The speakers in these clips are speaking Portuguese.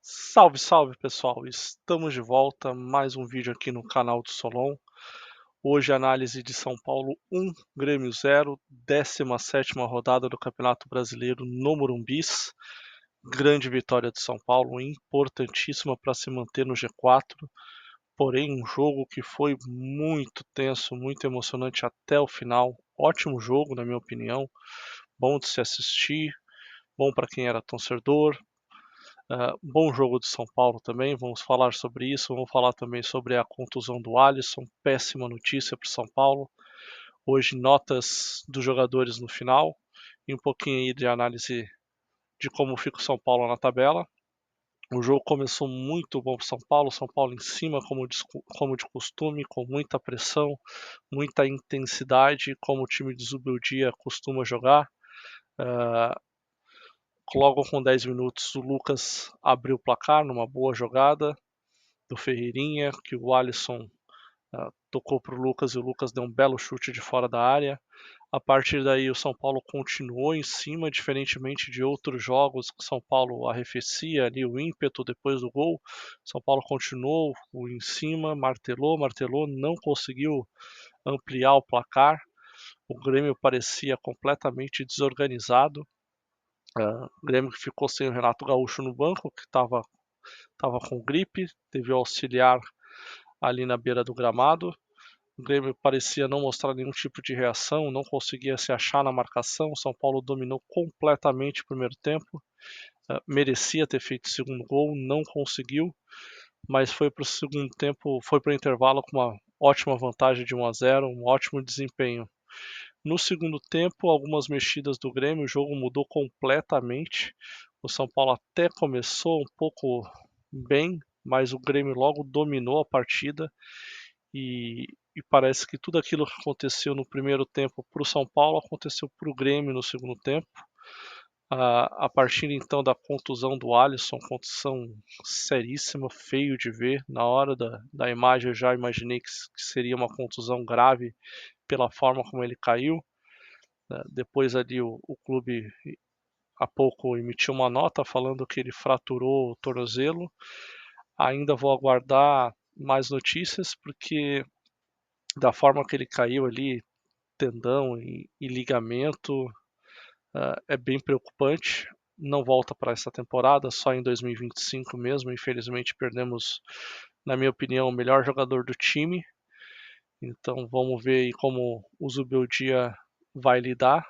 Salve, salve pessoal! Estamos de volta, mais um vídeo aqui no canal do Solon. Hoje análise de São Paulo 1, Grêmio 0, 17ª rodada do Campeonato Brasileiro no Morumbis. Grande vitória de São Paulo, importantíssima para se manter no G4. Porém, um jogo que foi muito tenso, muito emocionante até o final. Ótimo jogo, na minha opinião. Bom de se assistir, bom para quem era torcedor. Bom jogo de São Paulo também, vamos falar sobre isso. Vamos falar também sobre a contusão do Alisson, péssima notícia para o São Paulo. Hoje, notas dos jogadores no final e um pouquinho aí de análise de como fica o São Paulo na tabela. O jogo começou muito bom para São Paulo em cima, como de costume, com muita pressão, muita intensidade, como o time de Zubeldia costuma jogar. Logo com 10 minutos, o Lucas abriu o placar numa boa jogada do Ferreirinha, que o Alisson tocou para o Lucas e o Lucas deu um belo chute de fora da área. A partir daí, o São Paulo continuou em cima, diferentemente de outros jogos que o São Paulo arrefecia ali o ímpeto depois do gol. São Paulo continuou em cima, martelou, não conseguiu ampliar o placar. O Grêmio parecia completamente desorganizado. O Grêmio que ficou sem o Renato Gaúcho no banco, que estava com gripe, teve o auxiliar ali na beira do gramado. O Grêmio parecia não mostrar nenhum tipo de reação, não conseguia se achar na marcação. O São Paulo dominou completamente o primeiro tempo. Merecia ter feito o segundo gol, não conseguiu, mas foi para o segundo tempo, foi para o intervalo com uma ótima vantagem de 1-0, um ótimo desempenho. No segundo tempo, algumas mexidas do Grêmio, o jogo mudou completamente. O São Paulo até começou um pouco bem, mas o Grêmio logo dominou a partida e parece que tudo aquilo que aconteceu no primeiro tempo para o São Paulo aconteceu para o Grêmio no segundo tempo. A partir então da contusão do Alisson, contusão seríssima, feio de ver. Na hora da imagem eu já imaginei que seria uma contusão grave pela forma como ele caiu. Depois ali o clube há pouco emitiu uma nota falando que ele fraturou o tornozelo. Ainda vou aguardar mais notícias, porque da forma que ele caiu ali, tendão e ligamento, é bem preocupante. Não volta para essa temporada, só em 2025 mesmo. Infelizmente perdemos, na minha opinião, o melhor jogador do time. Então vamos ver aí como o Zubeldia vai lidar.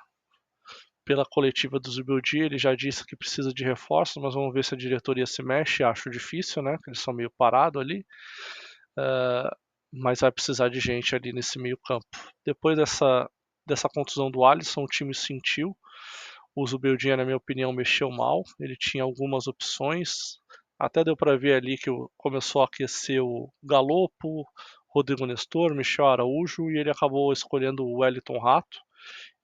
Pela coletiva do Zubeldia, ele já disse que precisa de reforços, mas vamos ver se a diretoria se mexe. Acho difícil, né? Eles são meio parados ali. Mas vai precisar de gente ali nesse meio campo. Depois dessa contusão do Alisson, o time sentiu. O Zubeldia, na minha opinião, mexeu mal. Ele tinha algumas opções. Até deu para ver ali que começou a aquecer o Galopo, Rodrigo Nestor, Michel Araújo, e ele acabou escolhendo o Wellington Rato.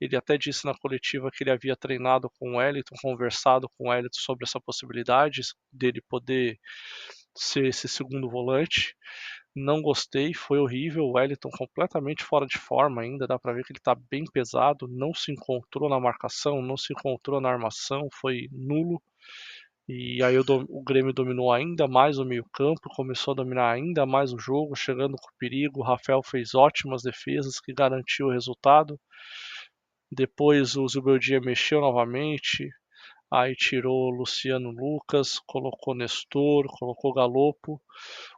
Ele até disse na coletiva que ele havia treinado com o Wellington, conversado com o Wellington sobre essa possibilidade dele poder ser esse segundo volante. Não gostei, foi horrível. O Wellington completamente fora de forma ainda, dá pra ver que ele tá bem pesado, não se encontrou na marcação, não se encontrou na armação, foi nulo. E aí o Grêmio dominou ainda mais o meio-campo, começou a dominar ainda mais o jogo, chegando com perigo. O Rafael fez ótimas defesas que garantiu o resultado. Depois o Zubeldia mexeu novamente, aí tirou Luciano Lucas, colocou Nestor, colocou Galopo.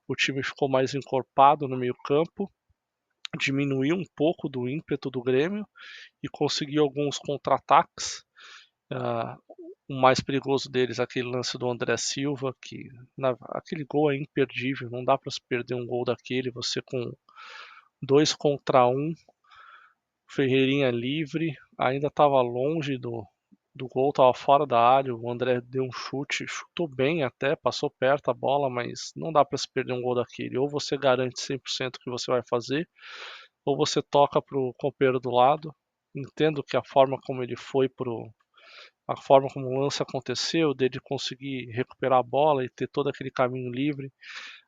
O time ficou mais encorpado no meio-campo, diminuiu um pouco do ímpeto do Grêmio e conseguiu alguns contra-ataques. O mais perigoso deles, aquele lance do André Silva, que aquele gol é imperdível, não dá para se perder um gol daquele, você com 2 contra 1, Ferreirinha livre, ainda estava longe do gol, estava fora da área. O André deu um chute, chutou bem até, passou perto a bola, mas não dá para se perder um gol daquele. Ou você garante 100% que você vai fazer, ou você toca para o companheiro do lado. Entendo que a forma como ele foi a forma como o lance aconteceu, dele conseguir recuperar a bola e ter todo aquele caminho livre,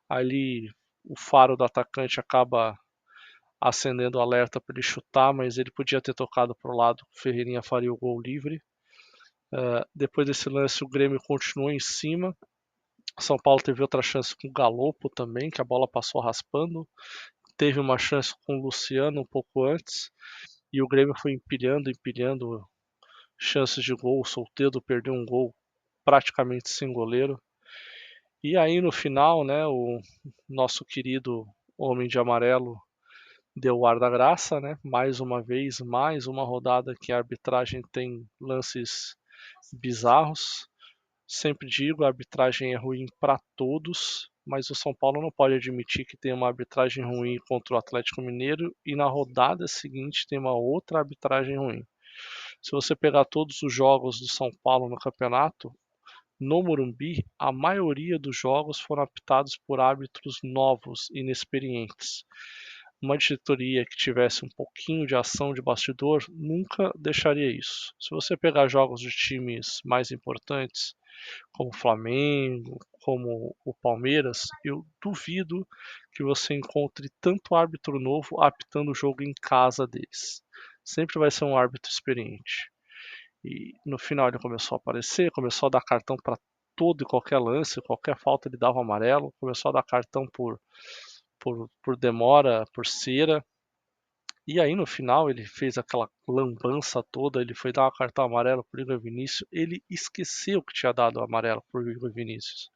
ali o faro do atacante acaba acendendo o alerta para ele chutar, mas ele podia ter tocado para o lado, o Ferreirinha faria o gol livre. Depois desse lance, o Grêmio continuou em cima, São Paulo teve outra chance com o Galopo também, que a bola passou raspando. Teve uma chance com o Luciano um pouco antes. E o Grêmio foi empilhando chances de gol. O Soteldo perdeu um gol praticamente sem goleiro. E aí no final, né, o nosso querido Homem de Amarelo deu o ar da graça, né? Mais uma vez, mais uma rodada que a arbitragem tem lances bizarros. Sempre digo, a arbitragem é ruim para todos, mas o São Paulo não pode admitir que tem uma arbitragem ruim contra o Atlético Mineiro e na rodada seguinte tem uma outra arbitragem ruim. Se você pegar todos os jogos do São Paulo no campeonato, no Morumbi, a maioria dos jogos foram apitados por árbitros novos, inexperientes. Uma diretoria que tivesse um pouquinho de ação de bastidor nunca deixaria isso. Se você pegar jogos de times mais importantes, como o Flamengo, como o Palmeiras, eu duvido que você encontre tanto árbitro novo apitando o jogo em casa deles. Sempre vai ser um árbitro experiente. E no final ele começou a aparecer, começou a dar cartão para todo e qualquer lance, qualquer falta ele dava amarelo, começou a dar cartão por demora, por cera. E aí no final ele fez aquela lambança toda, ele foi dar uma cartão amarelo pro Igor Vinícius, ele esqueceu que tinha dado o amarelo pro Igor Vinícius.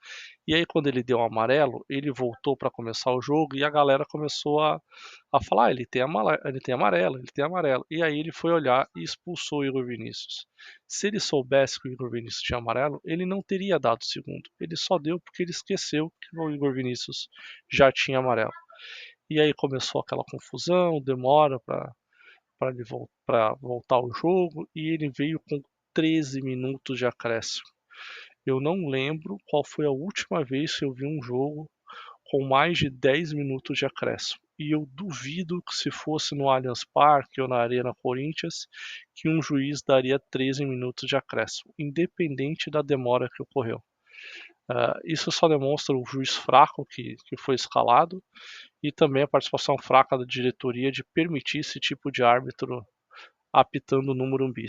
E aí quando ele deu o amarelo, ele voltou para começar o jogo e a galera começou a falar, ele tem amarelo, ele tem amarelo, ele tem amarelo. E aí ele foi olhar e expulsou o Igor Vinícius. Se ele soubesse que o Igor Vinícius tinha amarelo, ele não teria dado o segundo. Ele só deu porque ele esqueceu que o Igor Vinícius já tinha amarelo. E aí começou aquela confusão, demora para voltar ao jogo, e ele veio com 13 minutos de acréscimo. Eu não lembro qual foi a última vez que eu vi um jogo com mais de 10 minutos de acréscimo. E eu duvido que se fosse no Allianz Parque ou na Arena Corinthians, que um juiz daria 13 minutos de acréscimo, independente da demora que ocorreu. Isso só demonstra o juiz fraco que foi escalado e também a participação fraca da diretoria de permitir esse tipo de árbitro apitando no Morumbi.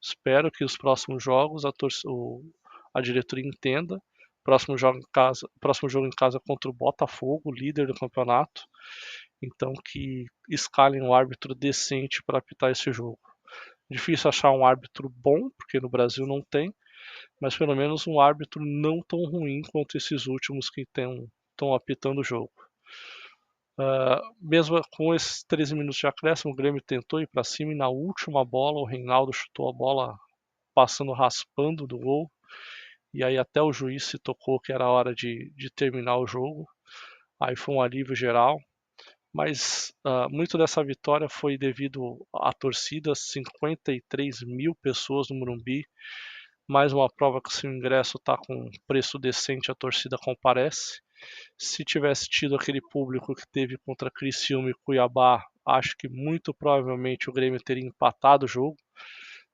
Espero que os próximos jogos a diretoria entenda. Próximo jogo em casa contra o Botafogo, líder do campeonato. Então que escalem um árbitro decente para apitar esse jogo. Difícil achar um árbitro bom, porque no Brasil não tem, mas pelo menos um árbitro não tão ruim quanto esses últimos que estão apitando o jogo. Mesmo com esses 13 minutos de acréscimo, o Grêmio tentou ir para cima e na última bola o Reinaldo chutou a bola passando raspando do gol. E aí até o juiz se tocou que era a hora de terminar o jogo. Aí foi um alívio geral. Mas muito dessa vitória foi devido à torcida, 53 mil pessoas no Morumbi. Mais uma prova que se o ingresso está com preço decente, a torcida comparece. Se tivesse tido aquele público que teve contra Criciúma e Cuiabá, acho que muito provavelmente o Grêmio teria empatado o jogo.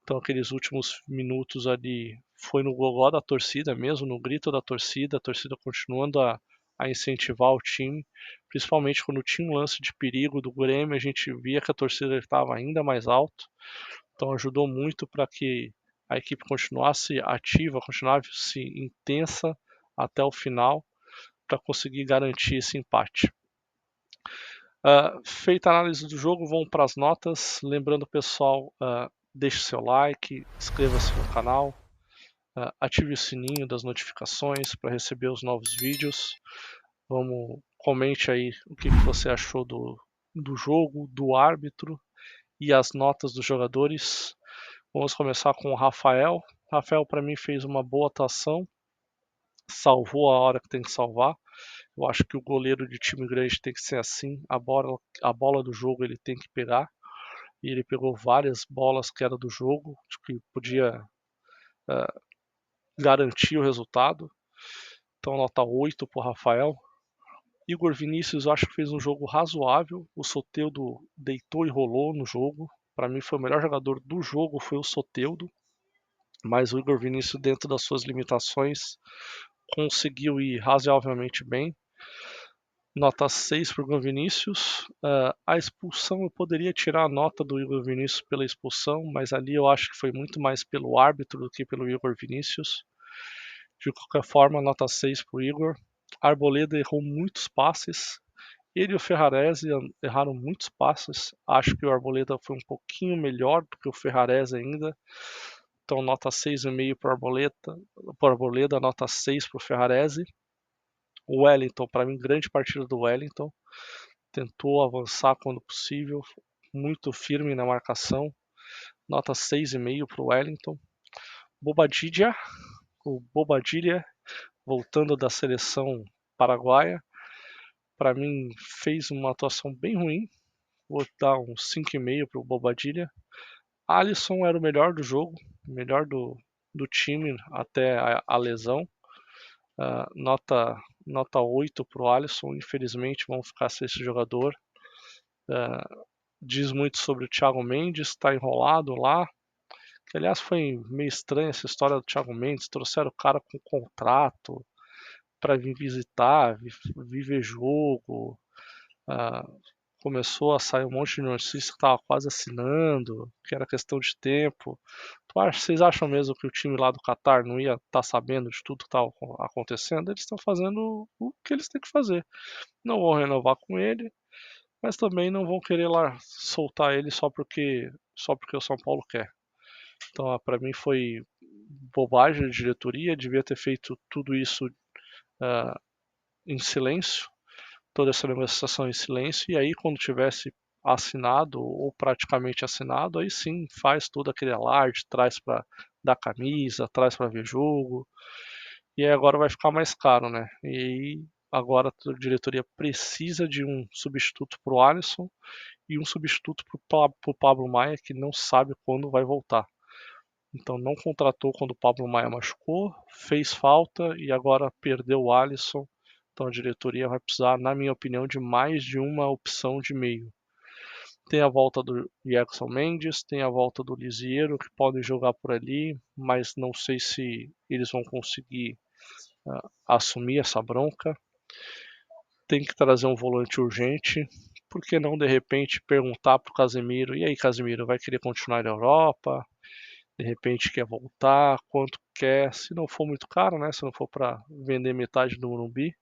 Então aqueles últimos minutos ali foi no gogó da torcida mesmo, no grito da torcida, a torcida continuando a incentivar o time, principalmente quando tinha um lance de perigo do Grêmio, a gente via que a torcida estava ainda mais alto. Então ajudou muito para que a equipe continuasse ativa, continuasse intensa até o final para conseguir garantir esse empate. Feita a análise do jogo, vamos para as notas. Lembrando, pessoal, deixe seu like, inscreva-se no canal, ative o sininho das notificações para receber os novos vídeos. Comente aí o que você achou do jogo, do árbitro e as notas dos jogadores. Vamos começar com o Rafael. Rafael, para mim, fez uma boa atuação, salvou a hora que tem que salvar. Eu acho que o goleiro de time grande tem que ser assim. A bola do jogo ele tem que pegar. E ele pegou várias bolas que era do jogo, que podia garantir o resultado. Então nota 8 para o Rafael. Igor Vinícius eu acho que fez um jogo razoável. O Soteldo deitou e rolou no jogo. Para mim foi o melhor jogador do jogo, foi o Soteldo. Mas o Igor Vinícius, dentro das suas limitações, conseguiu ir razoavelmente bem. Nota 6 para o Igor Vinícius. A expulsão, eu poderia tirar a nota do Igor Vinícius pela expulsão, mas ali eu acho que foi muito mais pelo árbitro do que pelo Igor Vinícius. De qualquer forma, nota 6 para o Igor. Arboleda errou muitos passes. Ele e o Ferrarese erraram muitos passes. Acho que o Arboleda foi um pouquinho melhor do que o Ferrarese ainda. Então, nota 6,5 para o Arboleda, nota 6 para o Ferrarese. O Wellington, para mim, grande partida do Wellington. Tentou avançar quando possível, muito firme na marcação. Nota 6,5 para o Wellington. Bobadilla, o Bobadilla, voltando da seleção paraguaia, para mim fez uma atuação bem ruim. Vou dar um 5,5 para o Bobadilla. Alisson era o melhor do jogo, melhor do time até a lesão. Nota 8 para o Alisson. Infelizmente vão ficar sem esse jogador. Diz muito sobre o Thiago Mendes, está enrolado lá. Que, aliás, foi meio estranha essa história do Thiago Mendes. Trouxeram o cara com contrato para vir visitar, vir ver jogo. Começou a sair um monte de notícias que estava quase assinando, que era questão de tempo. Vocês acham mesmo que o time lá do Qatar não ia estar sabendo de tudo que estava acontecendo? Eles estão fazendo o que eles têm que fazer. Não vão renovar com ele, mas também não vão querer lá soltar ele só porque o São Paulo quer. Então, para mim foi bobagem de diretoria, devia ter feito tudo isso em silêncio, toda essa negociação em silêncio, e aí quando tivesse assinado ou praticamente assinado, aí sim faz todo aquele alarde, traz para dar camisa, traz para ver jogo, e aí agora vai ficar mais caro, né? E aí agora a diretoria precisa de um substituto para o Alisson e um substituto para o Pablo Maia, que não sabe quando vai voltar. Então não contratou quando o Pablo Maia machucou, fez falta e agora perdeu o Alisson. Então a diretoria vai precisar, na minha opinião, de mais de uma opção de meio. Tem a volta do Jackson Mendes, tem a volta do Lisiero, que podem jogar por ali, mas não sei se eles vão conseguir assumir essa bronca. Tem que trazer um volante urgente. Por que não, de repente, perguntar para o Casemiro, e aí, Casemiro, vai querer continuar na Europa? De repente quer voltar, quanto quer, se não for muito caro, né? Se não for para vender metade do Morumbi,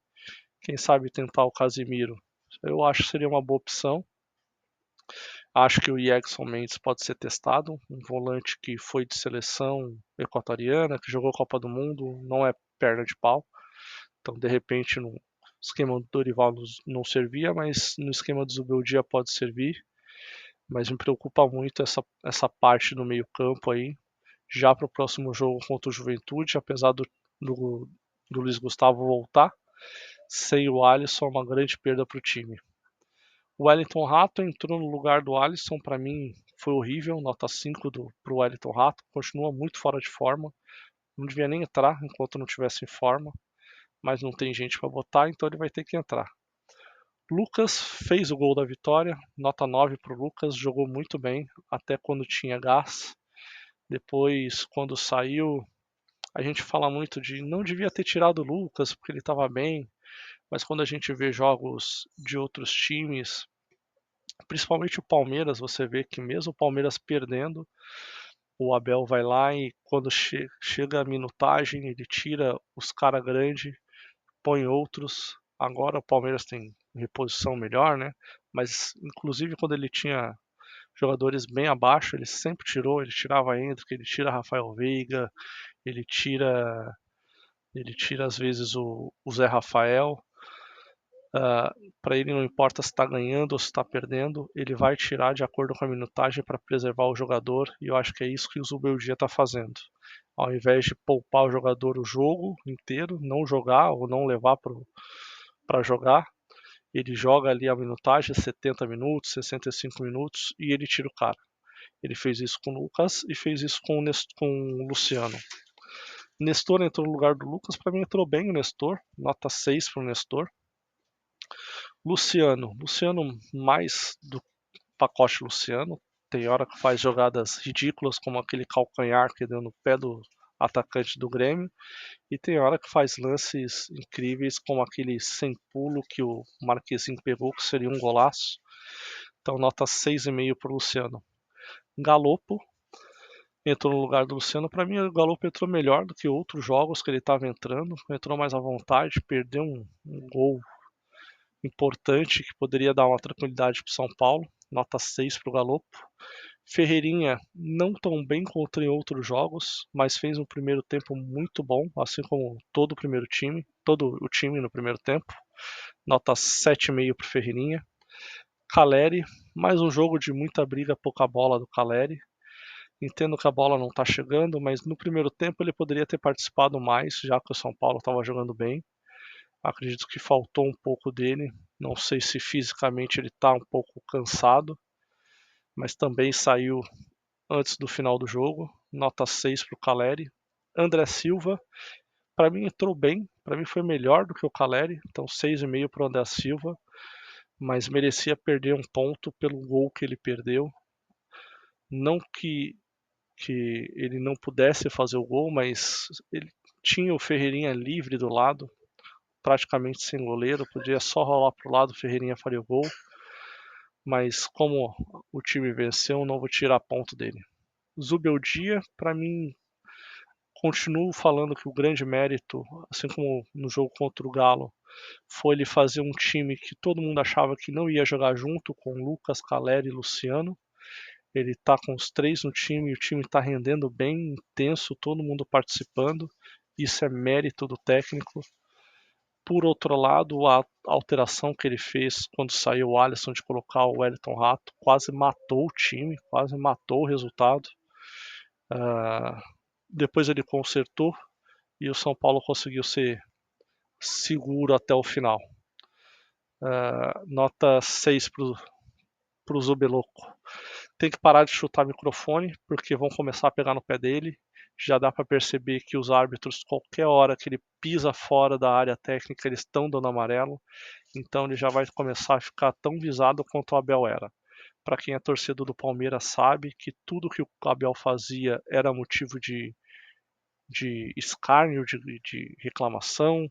quem sabe tentar o Casemiro. Eu acho que seria uma boa opção. Acho que o Jackson Mendes pode ser testado, um volante que foi de seleção equatoriana, que jogou Copa do Mundo, não é perna de pau. Então, de repente, no esquema do Dorival não servia, mas no esquema do Zubeldia pode servir. Mas me preocupa muito essa parte do meio campo aí, já para o próximo jogo contra o Juventude, apesar do Luiz Gustavo voltar, sem o Alisson é uma grande perda para o time. O Wellington Rato entrou no lugar do Alisson, para mim foi horrível, nota 5 para o Wellington Rato, continua muito fora de forma, não devia nem entrar enquanto não tivesse em forma, mas não tem gente para botar, então ele vai ter que entrar. Lucas fez o gol da vitória, nota 9 para o Lucas, jogou muito bem, até quando tinha gás. Depois, quando saiu, a gente fala muito de não devia ter tirado o Lucas porque ele estava bem, mas quando a gente vê jogos de outros times, principalmente o Palmeiras, você vê que mesmo o Palmeiras perdendo, o Abel vai lá e quando chega a minutagem, ele tira os caras grandes, põe outros. Agora o Palmeiras tem reposição melhor, né? Mas inclusive quando ele tinha jogadores bem abaixo, ele sempre tirou, ele tirava Endrick, ele tira Rafael Veiga, ele tira às vezes o Zé Rafael. Para ele não importa se está ganhando ou se está perdendo, ele vai tirar de acordo com a minutagem para preservar o jogador, e eu acho que é isso que o Zubeldia está fazendo. Ao invés de poupar o jogador o jogo inteiro, não jogar ou não levar para jogar, ele joga ali a minutagem, 70 minutos, 65 minutos, e ele tira o cara. Ele fez isso com o Lucas e fez isso com o Luciano. Nestor entrou no lugar do Lucas, para mim entrou bem o Nestor, nota 6 para o Nestor. Luciano mais do pacote Luciano, tem hora que faz jogadas ridículas, como aquele calcanhar que deu no pé do atacante do Grêmio, e tem hora que faz lances incríveis, como aquele sem pulo que o Marquezinho pegou, que seria um golaço. Então nota 6,5 para o Luciano. Galopo entrou no lugar do Luciano. Para mim, o Galo entrou melhor do que outros jogos que ele estava entrando, entrou mais à vontade, perdeu um gol importante que poderia dar uma tranquilidade para o São Paulo, nota 6 para o Galo. Ferreirinha não tão bem contra em outros jogos, mas fez um primeiro tempo muito bom, assim como todo o primeiro time, todo o time no primeiro tempo. Nota 7,5 para o Ferreirinha. Caleri, mais um jogo de muita briga, pouca bola do Caleri. Entendo que a bola não está chegando, mas no primeiro tempo ele poderia ter participado mais, já que o São Paulo estava jogando bem. Acredito que faltou um pouco dele. Não sei se fisicamente ele está um pouco cansado, mas também saiu antes do final do jogo. Nota 6 para o Caleri. André Silva, para mim entrou bem, para mim foi melhor do que o Caleri, então 6,5 para o André Silva, mas merecia perder um ponto pelo gol que ele perdeu. Não que ele não pudesse fazer o gol, mas ele tinha o Ferreirinha livre do lado, praticamente sem goleiro, podia só rolar para o lado, o Ferreirinha faria o gol, mas como o time venceu, não vou tirar ponto dele. Zubeldia, para mim, continuo falando que o grande mérito, assim como no jogo contra o Galo, foi ele fazer um time que todo mundo achava que não ia jogar junto, com Lucas, Caleri e Luciano. Ele está com os três no time e o time está rendendo bem, intenso, todo mundo participando. Isso é mérito do técnico. Por outro lado, a alteração que ele fez quando saiu o Alisson de colocar o Wellington Rato quase matou o time, quase matou o resultado. Depois ele consertou e o São Paulo conseguiu ser seguro até o final. Nota 6 para o Zubeloco. Tem que parar de chutar microfone, porque vão começar a pegar no pé dele. Já dá para perceber que os árbitros, qualquer hora que ele pisa fora da área técnica, eles estão dando amarelo. Então ele já vai começar a ficar tão visado quanto o Abel era. Para quem é torcedor do Palmeiras sabe que tudo que o Abel fazia era motivo de escárnio, de reclamação,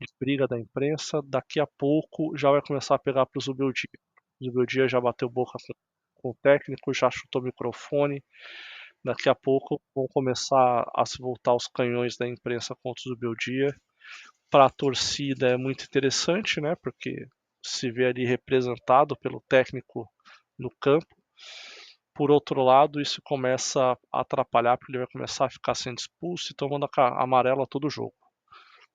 de briga da imprensa. Daqui a pouco já vai começar a pegar para o Zubeldia. O Zubeldia já bateu boca com o técnico, já chutou o microfone. Daqui a pouco vão começar a se voltar os canhões da imprensa contra o Zubeldia. Para a torcida é muito interessante, né? Porque se vê ali representado pelo técnico no campo. Por outro lado, isso começa a atrapalhar, porque ele vai começar a ficar sendo expulso e tomando amarelo a todo jogo.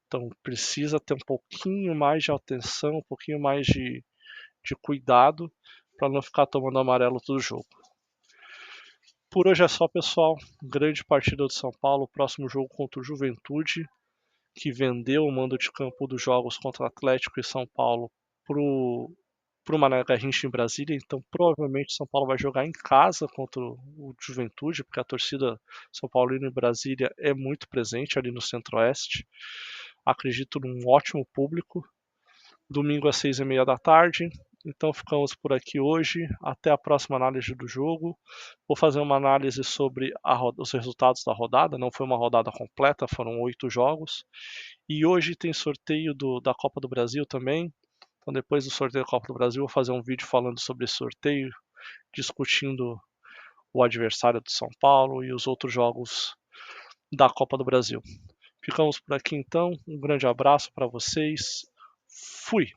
Então precisa ter um pouquinho mais de atenção, um pouquinho mais de cuidado para não ficar tomando amarelo todo jogo. Por hoje é só, pessoal. Grande partida do São Paulo. Próximo jogo contra o Juventude, que vendeu o mando de campo dos jogos contra Atlético e São Paulo pro Mané Garrincha em Brasília. Então provavelmente São Paulo vai jogar em casa contra o Juventude, porque a torcida São Paulino em Brasília é muito presente ali no Centro-Oeste. Acredito num ótimo público. Domingo às 6:30 da tarde. Então ficamos por aqui hoje. Até a próxima análise do jogo. Vou fazer uma análise sobre os resultados da rodada. Não foi uma rodada completa, foram 8 jogos. E hoje tem sorteio da Copa do Brasil também. Então depois do sorteio da Copa do Brasil, vou fazer um vídeo falando sobre esse sorteio, discutindo o adversário do São Paulo e os outros jogos da Copa do Brasil. Ficamos por aqui então. Um grande abraço para vocês. Fui!